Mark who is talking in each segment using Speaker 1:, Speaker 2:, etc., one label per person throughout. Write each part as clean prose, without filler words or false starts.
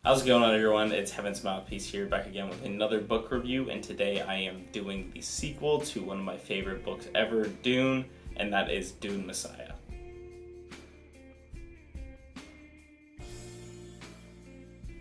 Speaker 1: How's it going on, everyone? It's Heaven's Mouthpiece here, back again with another book review, and today I am doing the sequel to one of my favorite books ever, Dune, and that is Dune Messiah.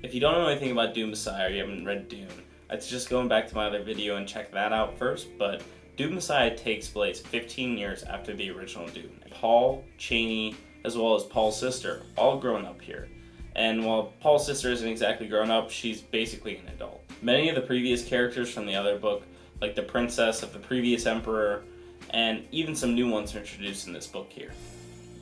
Speaker 1: If you don't know anything about Dune Messiah or you haven't read Dune, I'd suggest going back to my other video and check that out first, but Dune Messiah takes place 15 years after the original Dune. Paul, Chani, as well as Paul's sister, all grown up here. And while Paul's sister isn't exactly grown up, she's basically an adult. Many of the previous characters from the other book, like the princess of the previous emperor, and even some new ones are introduced in this book here.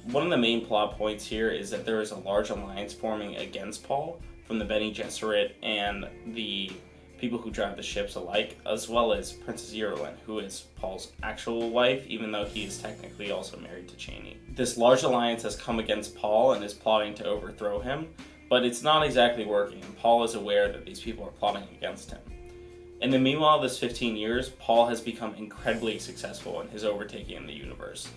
Speaker 1: One of the main plot points here is that there is a large alliance forming against Paul from the Bene Gesserit and the people who drive the ships alike, as well as Princess Irulan, who is Paul's actual wife, even though he is technically also married to Chani. This large alliance has come against Paul and is plotting to overthrow him, but it's not exactly working, and Paul is aware that these people are plotting against him. In the meanwhile of this 15 years, Paul has become incredibly successful in his overtaking the universe.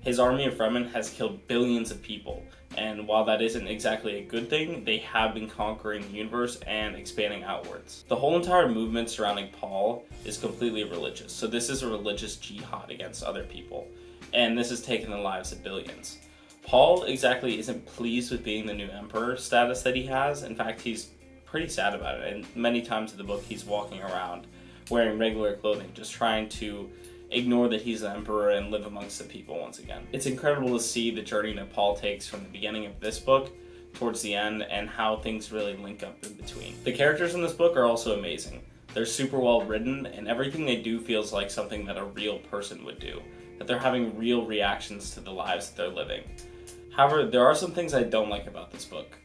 Speaker 1: His army of Fremen has killed billions of people, and while that isn't exactly a good thing, they have been conquering the universe and expanding outwards. The whole entire movement surrounding Paul is completely religious, so this is a religious jihad against other people, and this has taken the lives of billions. Paul exactly isn't pleased with being the new emperor status that he has. In fact, he's pretty sad about it, and many times in the book he's walking around wearing regular clothing, just trying to ignore that he's the emperor and live amongst the people once again. It's incredible to see the journey that Paul takes from the beginning of this book towards the end and how things really link up in between. The characters in this book are also amazing. They're super well written, and everything they do feels like something that a real person would do, that they're having real reactions to the lives that they're living. However, there are some things I don't like about this book.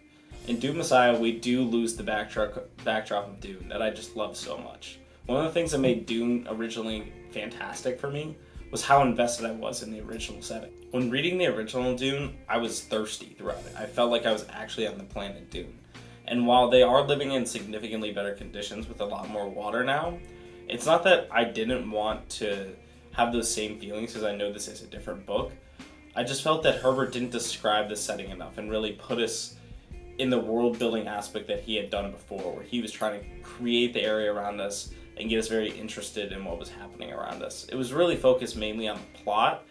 Speaker 1: In Dune Messiah, we do lose the backdrop of Dune that I just love so much. One of the things that made Dune originally fantastic for me was how invested I was in the original setting. When reading the original Dune, I was thirsty throughout it. I felt like I was actually on the planet Dune. And while they are living in significantly better conditions with a lot more water now, it's not that I didn't want to have those same feelings because I know this is a different book. I just felt that Herbert didn't describe the setting enough and really put us in the world building aspect that he had done before, where he was trying to create the area around us and get us very interested in what was happening around us. It was really focused mainly on the plot,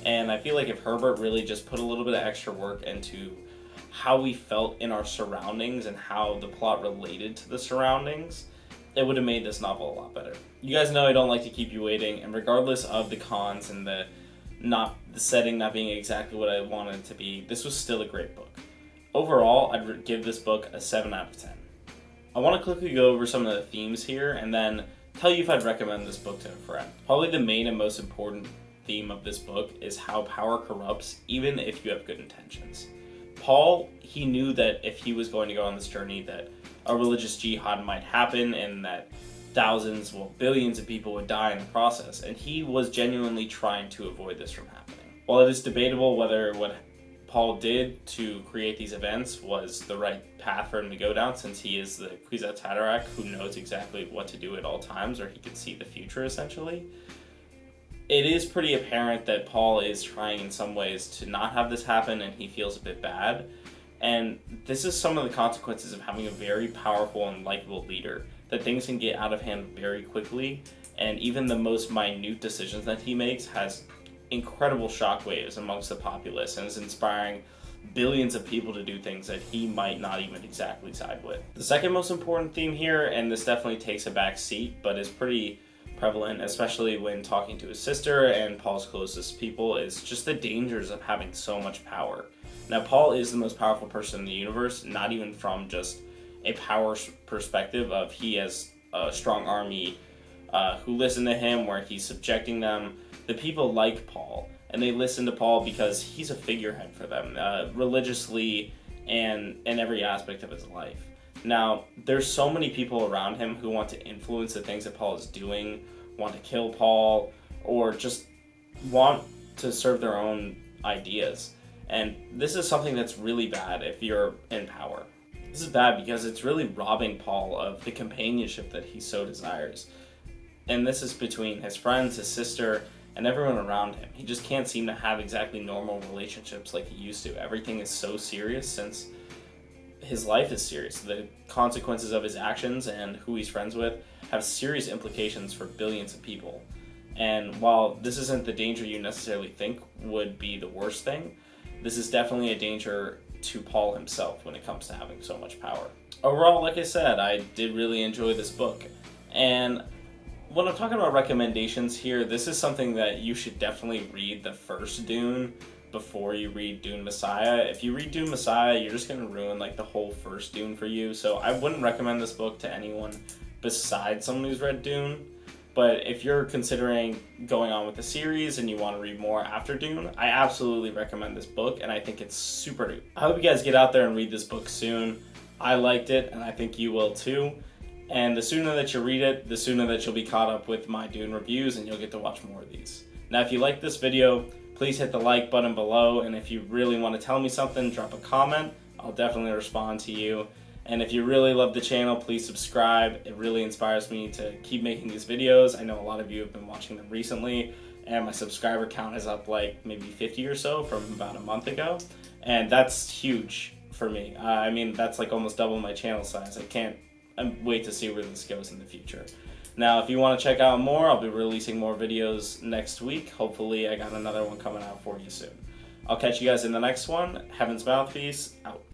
Speaker 1: and I feel like if Herbert really just put a little bit of extra work into how we felt in our surroundings and how the plot related to the surroundings, it would have made this novel a lot better. You guys know I don't like to keep you waiting, and regardless of the cons and the setting not being exactly what I wanted it to be, this was still a great book. Overall, I'd give this book a 7 out of 10. I want to quickly go over some of the themes here and then tell you if I'd recommend this book to a friend. Probably the main and most important theme of this book is how power corrupts even if you have good intentions. Paul, he knew that if he was going to go on this journey that a religious jihad might happen and that thousands, well, billions of people would die in the process, and he was genuinely trying to avoid this from happening. While it is debatable whether what Paul did to create these events was the right path for him to go down, since he is the Kwisatz Haderach who knows exactly what to do at all times, or he can see the future essentially. It is pretty apparent that Paul is trying in some ways to not have this happen, and he feels a bit bad. And this is some of the consequences of having a very powerful and likable leader, that things can get out of hand very quickly, and even the most minute decisions that he makes has incredible shockwaves amongst the populace and is inspiring billions of people to do things that he might not even exactly side with. The second most important theme here, and this definitely takes a back seat, but is pretty prevalent, especially when talking to his sister and Paul's closest people, is just the dangers of having so much power. Now, Paul is the most powerful person in the universe, not even from just a power perspective of he has a strong army who listen to him, where he's subjecting them. The people like Paul, and they listen to Paul because he's a figurehead for them, religiously and in every aspect of his life. Now, there's so many people around him who want to influence the things that Paul is doing, want to kill Paul, or just want to serve their own ideas. And this is something that's really bad if you're in power. This is bad because it's really robbing Paul of the companionship that he so desires. And this is between his friends, his sister, and everyone around him. He just can't seem to have exactly normal relationships like he used to. Everything is so serious since his life is serious. The consequences of his actions and who he's friends with have serious implications for billions of people. And while this isn't the danger you necessarily think would be the worst thing, this is definitely a danger to Paul himself when it comes to having so much power. Overall, like I said, I did really enjoy this book. And when I'm talking about recommendations here, this is something that you should definitely read the first Dune before you read Dune Messiah. If you read Dune Messiah, you're just going to ruin like the whole first Dune for you. So I wouldn't recommend this book to anyone besides someone who's read Dune. But if you're considering going on with the series and you want to read more after Dune, I absolutely recommend this book, and I think it's super new. I hope you guys get out there and read this book soon. I liked it, and I think you will too. And the sooner that you read it, the sooner that you'll be caught up with my Dune reviews, and you'll get to watch more of these. Now, if you like this video, please hit the like button below, and if you really want to tell me something, drop a comment. I'll definitely respond to you. And if you really love the channel, please subscribe. It really inspires me to keep making these videos. I know a lot of you have been watching them recently, and my subscriber count is up like maybe 50 or so from about a month ago. And that's huge for me. I mean, that's like almost double my channel size. I can't wait to see where this goes in the future. Now, if you want to check out more, I'll be releasing more videos next week. Hopefully, I got another one coming out for you soon. I'll catch you guys in the next one. Heaven's Mouthpiece, out.